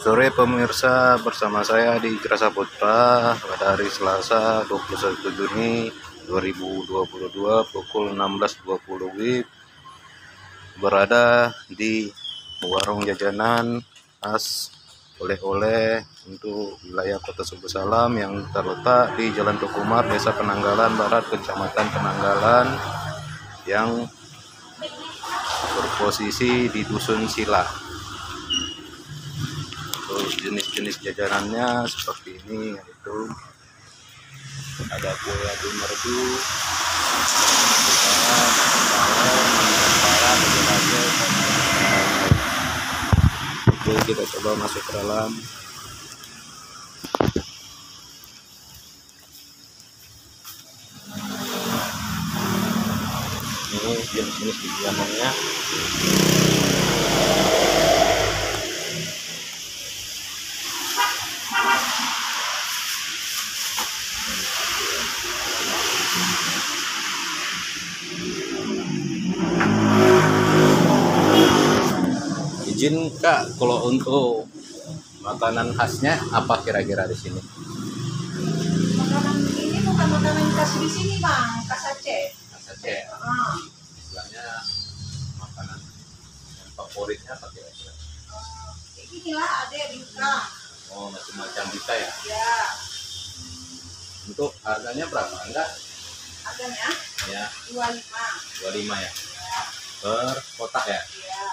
Sore pemirsa, bersama saya di Grasa Putra pada hari Selasa 21 Juni 2022 pukul 16.20 WIB, berada di warung jajanan khas oleh-oleh untuk wilayah Kota Suku Salam yang terletak di Jalan Tukumar, Desa Penanggalan Barat, Kecamatan Penanggalan, yang berposisi di Dusun Sila. Jenis-jenis jajanannya seperti ini, yaitu ada kue adu merdu, oke, kita coba masuk ke dalam. Ini jenis-jenis jajanannya. Izin Kak, kalau untuk makanan khasnya apa kira-kira di sini? Makanan ini bukan makanan khas di sini, Bang. Khas Aceh. Khas Aceh. Istilahnya makanan yang favoritnya apa kira-kira? Inilah ada bika. Oh, macam-macam bika ya? Ya. Untuk harganya berapa? Enggak? Harganya? Ya. 25. 25 ya? Ya. Per kotak ya? Ya.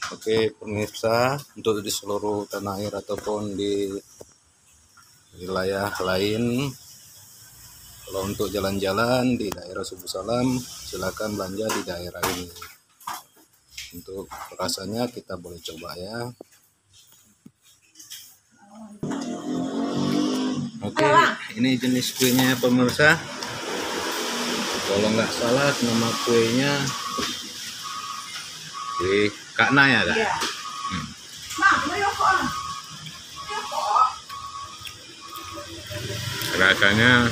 Oke pemirsa, untuk di seluruh tanah air ataupun di wilayah lain, kalau untuk jalan-jalan di daerah Suku Salam, silakan belanja di daerah ini. Untuk rasanya kita boleh coba ya. Oke, ini jenis kuenya pemirsa. Kalau nggak salah nama kuenya di Kak Na ya, Kak? Iya. Rasanya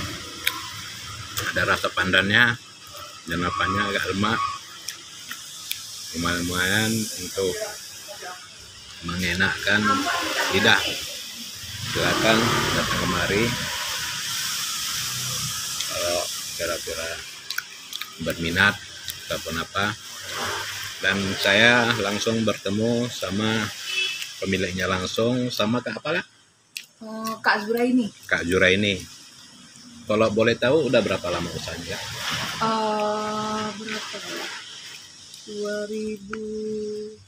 ada rasa pandannya dan apanya agak lemak, lumayan untuk mengenakkan lidah. Silakan datang kemari kalau kira-kira berminat ataupun apa. Dan saya langsung bertemu sama pemiliknya langsung, sama Kak apa, Kak? Kak Zuraini. Kak Zuraini. Kalau boleh tahu udah berapa lama usahanya? Berapa ya? 2010.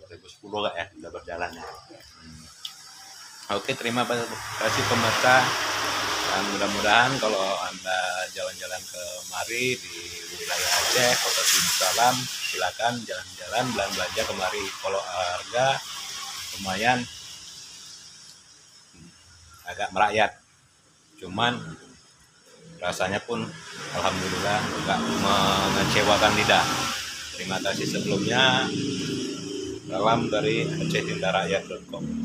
2010 Kak ya, udah berjalan ya. Oke, terima kasih pemirsa. Dan mudah-mudahan kalau Anda jalan-jalan ke mari di wilayah Aceh, Kota Suku Salam, silakan jalan-jalan belanja kemari. Kalau harga lumayan agak merakyat, cuman rasanya pun alhamdulillah nggak mengecewakan lidah. Terima kasih sebelumnya. Salam dari acehcintarakyat.com.